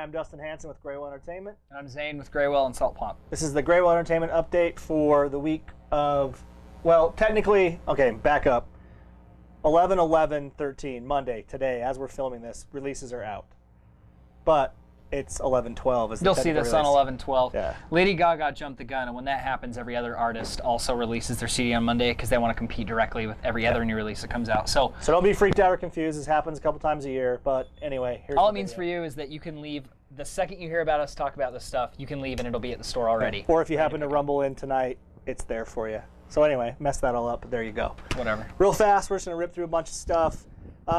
I'm Dustin Hanson with Graywhale Entertainment. And I'm Zane with Graywhale and Salt Pump. This is the Graywhale Entertainment update for the week of, well, technically, okay, back up. 11/11/13, Monday, today, as we're filming this, releases are out. But it's 11/12 as the You'll see this on 11/12. Yeah. Lady Gaga jumped the gun, and when that happens, every other artist also releases their CD on Monday because they want to compete directly with every other new release that comes out. So don't be freaked out or confused. This happens a couple times a year. But anyway, here's all it means for you is that you can leave the second you hear about us talk about this stuff. You can leave, and it'll be at the store already. Or if you happen to rumble in tonight, it's there for you. So anyway, mess that all up, but there you go. Whatever. Real fast, we're just going to rip through a bunch of stuff.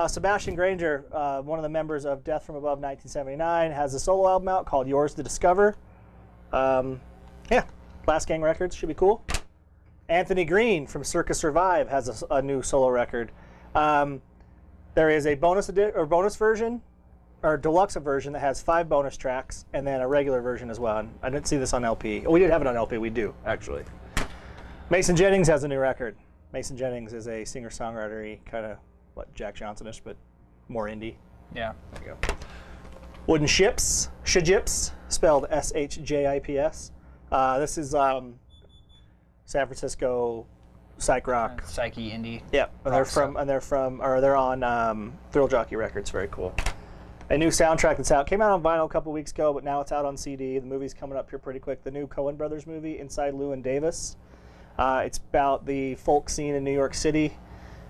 Sebastien Grainger, one of the members of Death from Above 1979, has a solo album out called Yours to Discover. Yeah, Last Gang Records, should be cool. Anthony Green from Circus Survive has a new solo record. There is a bonus version, or deluxe version that has 5 bonus tracks, and then a regular version as well. And I didn't see this on LP. Oh, we did have it on LP. We do, actually. Mason Jennings has a new record. Mason Jennings is a singer-songwriter, kind of what Jack Johnson-ish, but more indie. Yeah. There you go. Wooden Shjips, Shjips, spelled S-H-J-I-P-S. This is San Francisco psych rock. Psyche indie. Yeah, they're on Thrill Jockey Records. Very cool. A new soundtrack that's out. Came out on vinyl a couple weeks ago, but now it's out on CD. The movie's coming up here pretty quick. The new Coen Brothers movie, Inside Llewyn Davis. It's about the folk scene in New York City.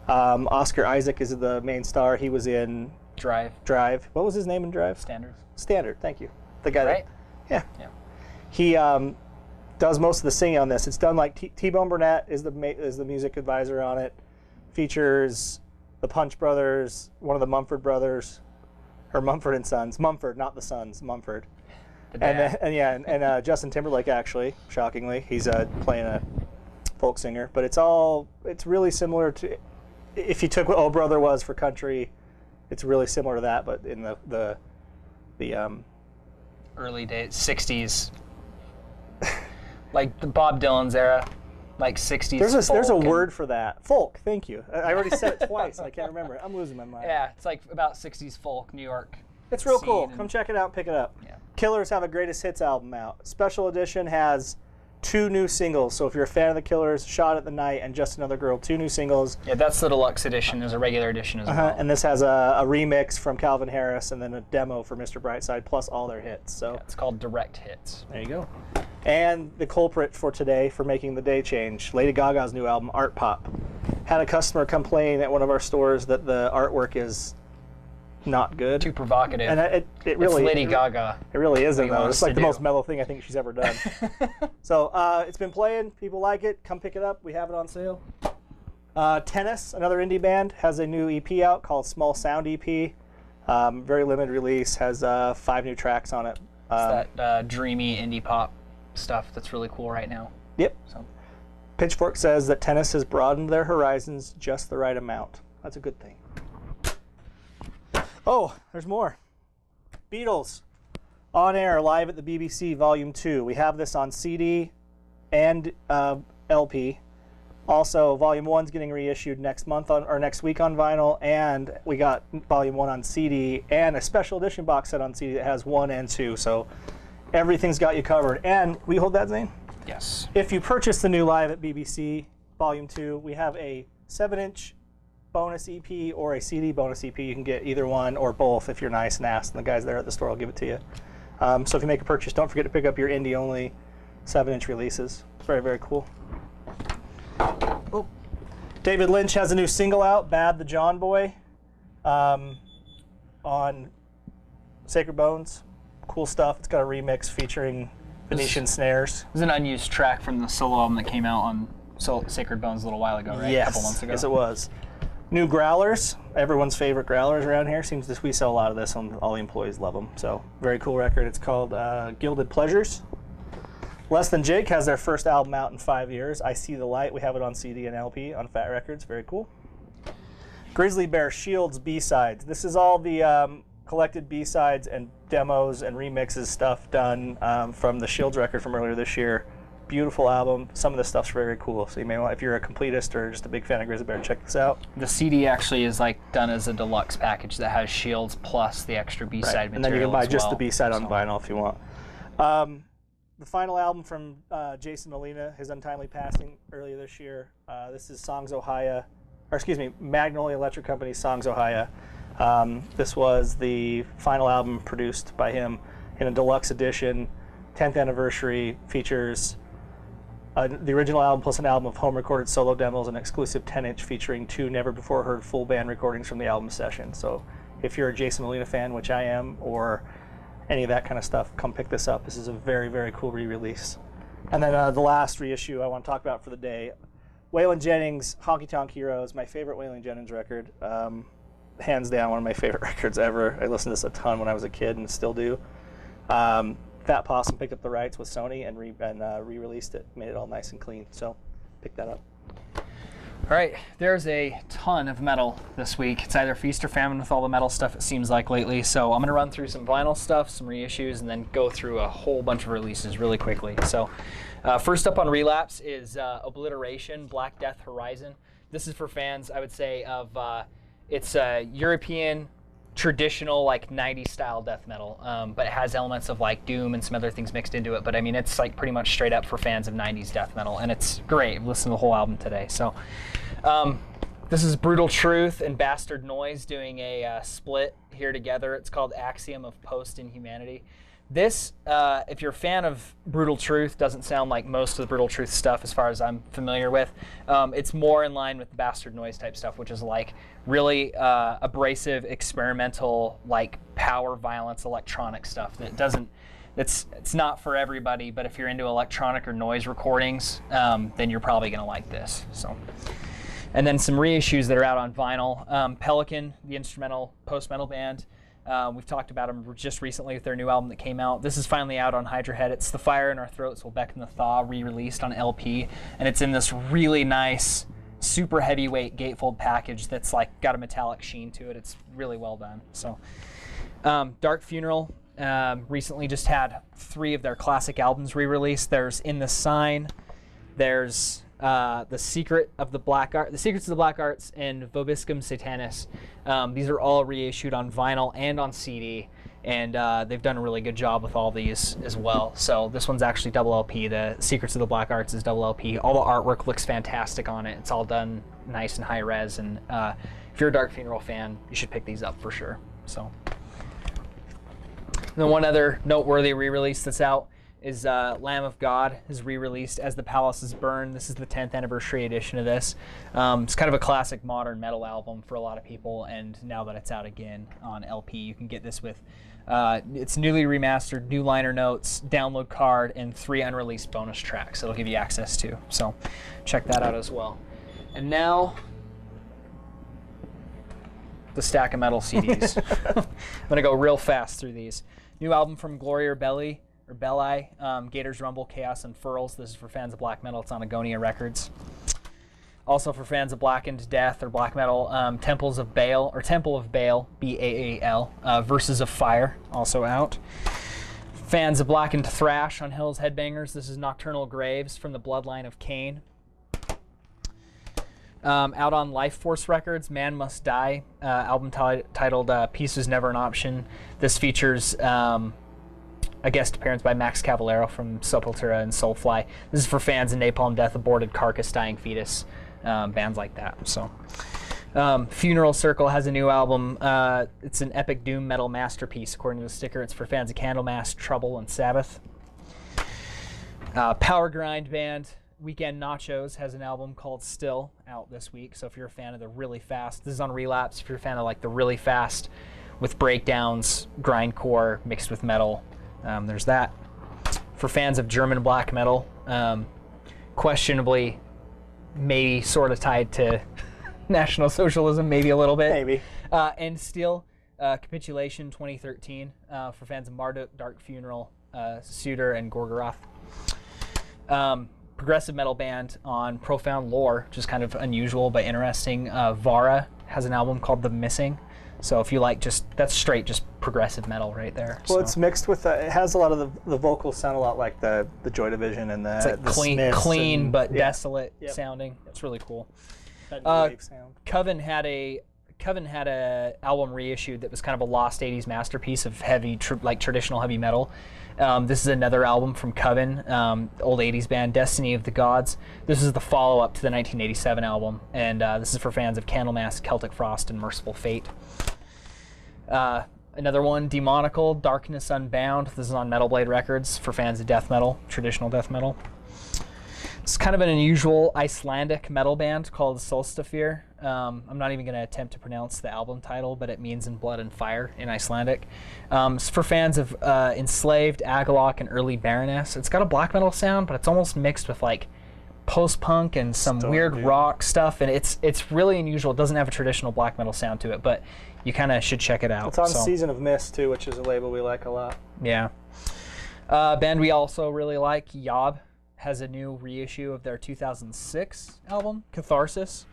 Oscar Isaac is the main star. He was in Drive. What was his name in Drive? Standard. Thank you. The guy. Right? Yeah. He does most of the singing on this. It's done like T-Bone Burnett is the music advisor on it. Features the Punch Brothers, one of the Mumford brothers, or Mumford and Sons. Mumford, not the Sons. Mumford. And Justin Timberlake, actually, shockingly, he's playing a folk singer. But it's really similar to, if you took what Oh Brother was for country, it's really similar to that, but in the early days, 60s, like the Bob Dylan's era, like 60s. There's a word for that. Folk. Thank you. I already said it twice. And I can't remember it. I'm losing my mind. Yeah, it's like about 60s folk, New York. It's real cool. Come check it out and pick it up. Yeah. Killers have a greatest hits album out. Special edition has 2 new singles. So if you're a fan of the Killers, Shot at the Night and Just Another Girl, 2 new singles. Yeah, that's the deluxe edition. There's a regular edition as well. And this has a remix from Calvin Harris and then a demo for Mr. Brightside plus all their hits. So yeah, it's called Direct Hits. There you go. And the culprit for today for making the day change, Lady Gaga's new album, Art Pop. Had a customer complain at one of our stores that the artwork is not good. Too provocative. And it really, it's Lady Gaga. It really isn't, though. It's like the most mellow thing I think she's ever done. So it's been playing. People like it. Come pick it up. We have it on sale. Tennis, another indie band, has a new EP out called Small Sound EP. Very limited release. Has 5 new tracks on it. It's that dreamy indie pop stuff that's really cool right now. Yep. So, Pitchfork says that Tennis has broadened their horizons just the right amount. That's a good thing. Oh, there's more. Beatles, on air, live at the BBC, Volume 2. We have this on CD and LP. Also, Volume 1's getting reissued next week on vinyl, and we got Volume 1 on CD and a special edition box set on CD that has 1 and 2. So everything's got you covered. And we hold that, Zane? Yes. If you purchase the new Live at BBC Volume 2, we have a 7-inch bonus EP or a CD bonus EP. You can get either one or both if you're nice and ask, and the guys there at the store will give it to you. So if you make a purchase, don't forget to pick up your indie-only 7-inch releases. It's very, very cool. Oh. David Lynch has a new single out, Bad the John Boy, on Sacred Bones. Cool stuff. It's got a remix featuring Venetian snares. There's an unused track from the solo album that came out on Sacred Bones a little while ago, right? Yes. A couple months ago. Yes, it was. New Growlers, everyone's favorite Growlers around here. We sell a lot of this, and all the employees love them. So, very cool record. It's called Gilded Pleasures. Less Than Jake has their first album out in 5 years. I See the Light. We have it on CD and LP on Fat Records. Very cool. Grizzly Bear Shields B-Sides. This is all the collected B-Sides and demos and remixes stuff done from the Shields record from earlier this year. beautiful album. Some of the stuff's very cool. So you may want, if you're a completist or just a big fan of Grizzly Bear, check this out. The CD actually is like done as a deluxe package that has shields plus the extra B-side material. And then you can buy just the B-side on So- vinyl if you want. The final album from Jason Molina, his untimely passing earlier this year. This is Magnolia Electric Company's Songs Ohia. This was the final album produced by him in a deluxe edition, 10th anniversary, features the original album plus an album of home-recorded solo demos, and exclusive 10-inch featuring 2 never-before-heard full band recordings from the album session. So if you're a Jason Molina fan, which I am, or any of that kind of stuff, come pick this up. This is a very, very cool re-release. And then the last reissue I want to talk about for the day, Waylon Jennings, Honky Tonk Heroes, my favorite Waylon Jennings record. Hands down, one of my favorite records ever. I listened to this a ton when I was a kid and still do. Fat Possum picked up the rights with Sony and re-released it, made it all nice and clean. So pick that up. All right, there's a ton of metal this week. It's either feast or famine with all the metal stuff it seems like lately. So I'm going to run through some vinyl stuff, some reissues, and then go through a whole bunch of releases really quickly. So first up on Relapse is Obliteration, Black Death Horizon. This is for fans, I would say, of it's European traditional like 90s style death metal, but it has elements of like doom and some other things mixed into it. But I mean, it's like pretty much straight up for fans of 90s death metal, and it's great. I've listened to the whole album today. So this is Brutal Truth and Bastard Noise doing a split here together. It's called Axiom of Post Inhumanity. This, if you're a fan of Brutal Truth, doesn't sound like most of the Brutal Truth stuff as far as I'm familiar with. It's more in line with the Bastard Noise type stuff, which is like really abrasive, experimental, like power violence, electronic stuff that doesn't, it's not for everybody, but if you're into electronic or noise recordings, then you're probably gonna like this. So. And then some reissues that are out on vinyl. Pelican, the instrumental post-metal band. We've talked about them just recently with their new album that came out. This is finally out on Hydra Head. It's The Fire in Our Throats Will Beckon the Thaw, re-released on LP. And it's in this really nice, super heavyweight gatefold package that's like got a metallic sheen to it. It's really well done. So, Dark Funeral recently just had 3 of their classic albums re-released. There's In the Sign, there's The Secrets of the Black Arts, and Vobiscum Satanas. These are all reissued on vinyl and on CD, and they've done a really good job with all these as well. So this one's actually double LP. The Secrets of the Black Arts is double LP. All the artwork looks fantastic on it. It's all done nice and high res, and if you're a Dark Funeral fan, you should pick these up for sure. So, and then one other noteworthy re-release that's out is Lamb of God is re-released as The Palaces Burn. This is the 10th anniversary edition of this. It's kind of a classic modern metal album for a lot of people, and now that it's out again on LP, you can get this with it's newly remastered, new liner notes, download card, and 3 unreleased bonus tracks it'll give you access to. So check that out as well. And now, the stack of metal CDs. I'm going to go real fast through these. New album from Glorior, Belli. Gators, Rumble, Chaos, Unfurls. This is for fans of black metal. It's on Agonia Records. Also for fans of Blackened Death or black metal, Temple of Baal, B-A-A-L, Verses of Fire, also out. Fans of Blackened Thrash on Hell's Headbangers. This is Nocturnal Graves from the Bloodline of Cain. Out on Life Force Records, Man Must Die, album titled Peace is Never an Option. This features a guest appearance by Max Cavalera from Sepultura and Soulfly. This is for fans of Napalm Death, Aborted Carcass, Dying Fetus, bands like that. So, Funeral Circle has a new album. It's an epic doom metal masterpiece, according to the sticker. It's for fans of Candlemass, Trouble, and Sabbath. Power Grind band Weekend Nachos has an album called Still out this week. So if you're a fan of the really fast, this is on Relapse. If you're a fan of like the really fast with breakdowns, grindcore mixed with metal, there's that. For fans of German black metal, questionably maybe sort of tied to National Socialism, maybe a little bit. Maybe. And Steel, Capitulation 2013, for fans of Marduk, Dark Funeral, Suitor, and Gorgoroth. Progressive metal band on Profound Lore, which is kind of unusual but interesting. Vara has an album called The Missing. So if you like that's straight just progressive metal right there. Well, so. it's mixed with it has a lot of the vocals sound a lot like the Joy Division and it's like the clean and, but desolate sounding. It's really cool. That new wave sound. Coven had a album reissued that was kind of a lost 80s masterpiece of heavy traditional heavy metal. This is another album from Coven, old 80s band, Destiny of the Gods. This is the follow-up to the 1987 album, and this is for fans of Candlemass, Celtic Frost, and Merciful Fate. Another one, Demonical, Darkness Unbound. This is on Metal Blade Records for fans of death metal, traditional death metal. It's kind of an unusual Icelandic metal band called Solstafir. I'm not even going to attempt to pronounce the album title, but it means in blood and fire in Icelandic. It's for fans of Enslaved, Agalloch, and early Baroness. It's got a black metal sound, but it's almost mixed with like post-punk and some weird rock stuff, and it's really unusual. It doesn't have a traditional black metal sound to it, but you kind of should check it out. It's on Season of Mist, too, which is a label we like a lot. Yeah. Band we also really like, Yob, has a new reissue of their 2006 album, Catharsis.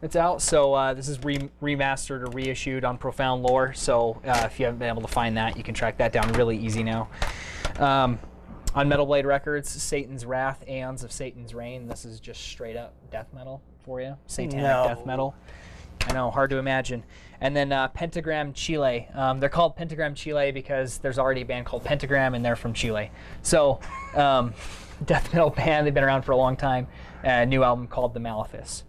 It's out. So this is remastered or reissued on Profound Lore. So if you haven't been able to find that, you can track that down really easy now. On Metal Blade Records, Satan's Wrath, Aeons of Satan's Reign. This is just straight up death metal for you. Satanic death metal. I know, hard to imagine. And then Pentagram Chile. They're called Pentagram Chile because there's already a band called Pentagram and they're from Chile. So death metal band, they've been around for a long time. A new album called The Malefice.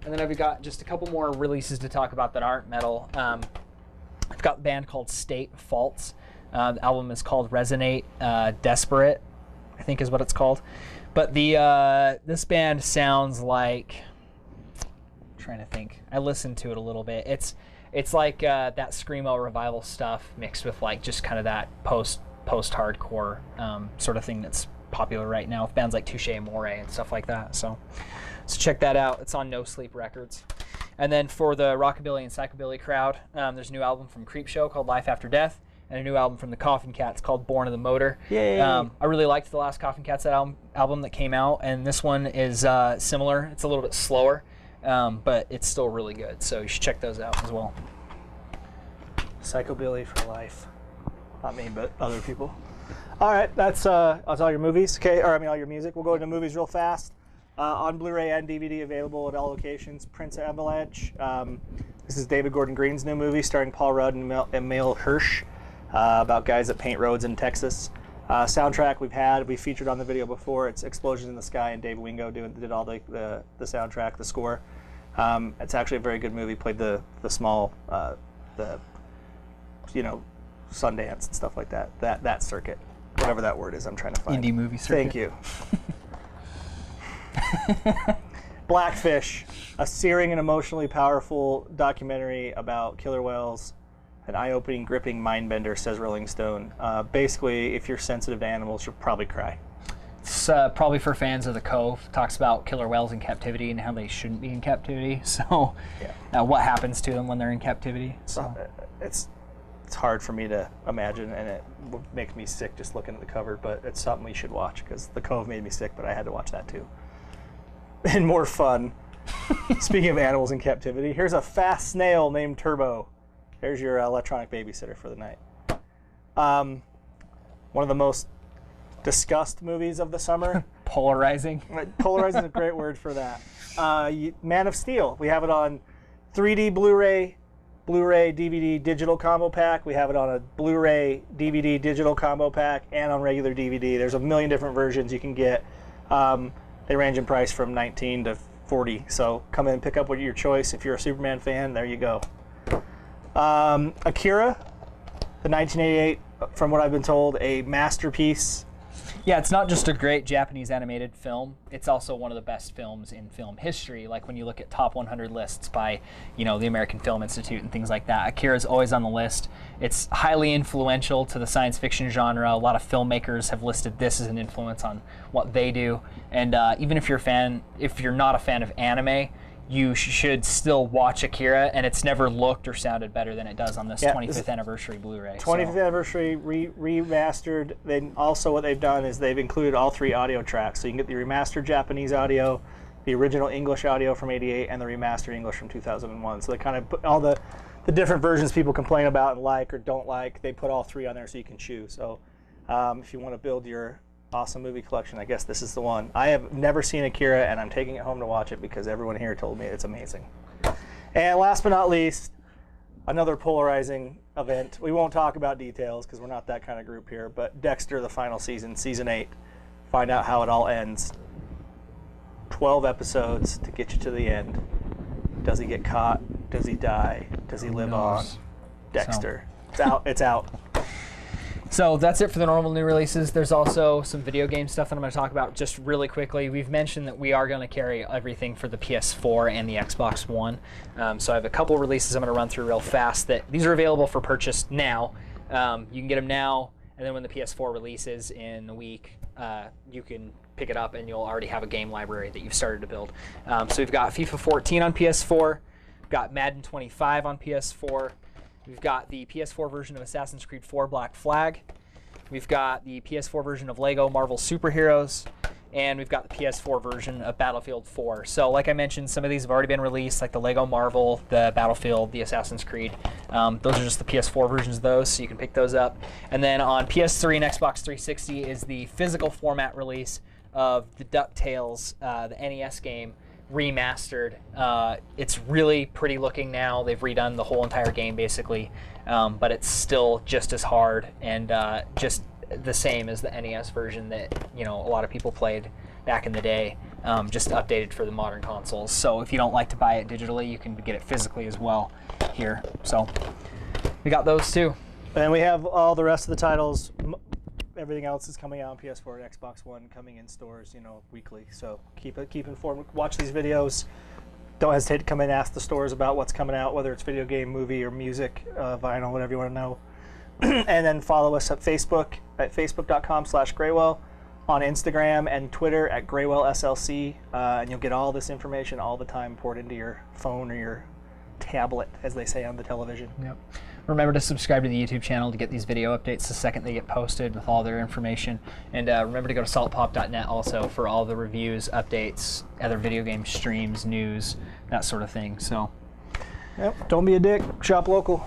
And then I've got just a couple more releases to talk about that aren't metal. I've got a band called State Faults. The album is called Resonate Desperate, I think is what it's called. But this band sounds like, I'm trying to think. I listened to it a little bit. It's like that Screamo revival stuff mixed with like just kind of that post-hardcore sort of thing that's popular right now with bands like Touche Amore and stuff like that. So check that out. It's on No Sleep Records. And then for the rockabilly and psychobilly crowd, there's a new album from Creepshow called Life After Death, and a new album from the Coffin Cats called Born of the Motor. Yay. I really liked the last Coffin Cats album that came out, and this one is similar. It's a little bit slower, but it's still really good. So you should check those out as well. Psychobilly for life. Not me, but other people. All right, that's all your movies. Okay, or I mean all your music. We'll go into movies real fast. On Blu-ray and DVD, available at all locations. Prince Avalanche. This is David Gordon Green's new movie, starring Paul Rudd and Emil Hirsch, about guys that paint roads in Texas. Soundtrack we featured on the video before. It's Explosions in the Sky, and Dave Wingo did all the soundtrack, the score. It's actually a very good movie. Played the small, Sundance and stuff like that. That circuit, whatever that word is, I'm trying to find. Indie movie circuit. Thank you. Blackfish, a searing and emotionally powerful documentary about killer whales. An eye-opening, gripping mind bender, says Rolling Stone. Basically, if you're sensitive to animals, you'll probably cry. It's probably for fans of The Cove. Talks about killer whales in captivity and how they shouldn't be in captivity. So, what happens to them when they're in captivity? So it's hard for me to imagine, and it makes me sick just looking at the cover. But it's something we should watch because The Cove made me sick, but I had to watch that too. And more fun. Speaking of animals in captivity, here's a fast snail named Turbo. There's your electronic babysitter for the night. One of the most discussed movies of the summer. Polarizing. Polarizing is a great word for that. Man of Steel. We have it on 3D Blu-ray, DVD, digital combo pack. We have it on a Blu-ray, DVD, digital combo pack, and on regular DVD. There's a million different versions you can get. They range in price from $19 to $40. So come in and pick up with your choice. If you're a Superman fan, there you go. Akira, the 1988, from what I've been told, a masterpiece. Yeah, it's not just a great Japanese animated film. It's also one of the best films in film history. Like when you look at top 100 lists by, the American Film Institute and things like that, Akira's always on the list. It's highly influential to the science fiction genre. A lot of filmmakers have listed this as an influence on what they do. And even if you're not a fan of anime, you should still watch Akira, and it's never looked or sounded better than it does on this 25th anniversary Blu-ray. 25th anniversary remastered. Then also what they've done is they've included all 3 audio tracks. So you can get the remastered Japanese audio, the original English audio from '88, and the remastered English from 2001. So they kind of put all the the different versions people complain about and like or don't like, they put all 3 on there so you can choose. So if you want to build your awesome movie collection, I guess this is the one. I have never seen Akira, and I'm taking it home to watch it because everyone here told me it's amazing. And last but not least, another polarizing event. We won't talk about details because we're not that kind of group here, but Dexter, the final season, season 8. Find out how it all ends. 12 episodes to get you to the end. Does he get caught? Does he die? Does he live on? Dexter. So. It's out. So that's it for the normal new releases. There's also some video game stuff that I'm going to talk about just really quickly. We've mentioned that we are going to carry everything for the PS4 and the Xbox One. So I have a couple releases I'm going to run through real fast. These are available for purchase now. You can get them now, and then when the PS4 releases in a week, you can pick it up and you'll already have a game library that you've started to build. So we've got FIFA 14 on PS4, we've got Madden 25 on PS4, we've got the PS4 version of Assassin's Creed 4 Black Flag, we've got the PS4 version of Lego Marvel Superheroes, and we've got the PS4 version of Battlefield 4. So like I mentioned, some of these have already been released, like the Lego Marvel, the Battlefield, the Assassin's Creed. Those are just the PS4 versions of those, so you can pick those up. And then on PS3 and Xbox 360 is the physical format release of the DuckTales, the NES game, remastered. It's really pretty looking now. They've redone the whole entire game basically, but it's still just as hard and just the same as the NES version that a lot of people played back in the day, just updated for the modern consoles. So if you don't like to buy it digitally, you can get it physically as well here. So we got those too. And we have all the rest of the titles. Everything else is coming out on PS4 and Xbox One, coming in stores, weekly. So keep informed. Watch these videos. Don't hesitate to come in and ask the stores about what's coming out, whether it's video game, movie, or music, vinyl, whatever you want to know. And then follow us at Facebook at facebook.com/Graywhale, on Instagram and Twitter at GraywhaleSLC, and you'll get all this information all the time poured into your phone or your tablet, as they say on the television. Yep. Remember to subscribe to the YouTube channel to get these video updates the second they get posted with all their information. And remember to go to saltpop.net also for all the reviews, updates, other video game streams, news, that sort of thing. So, yep. Don't be a dick. Shop local.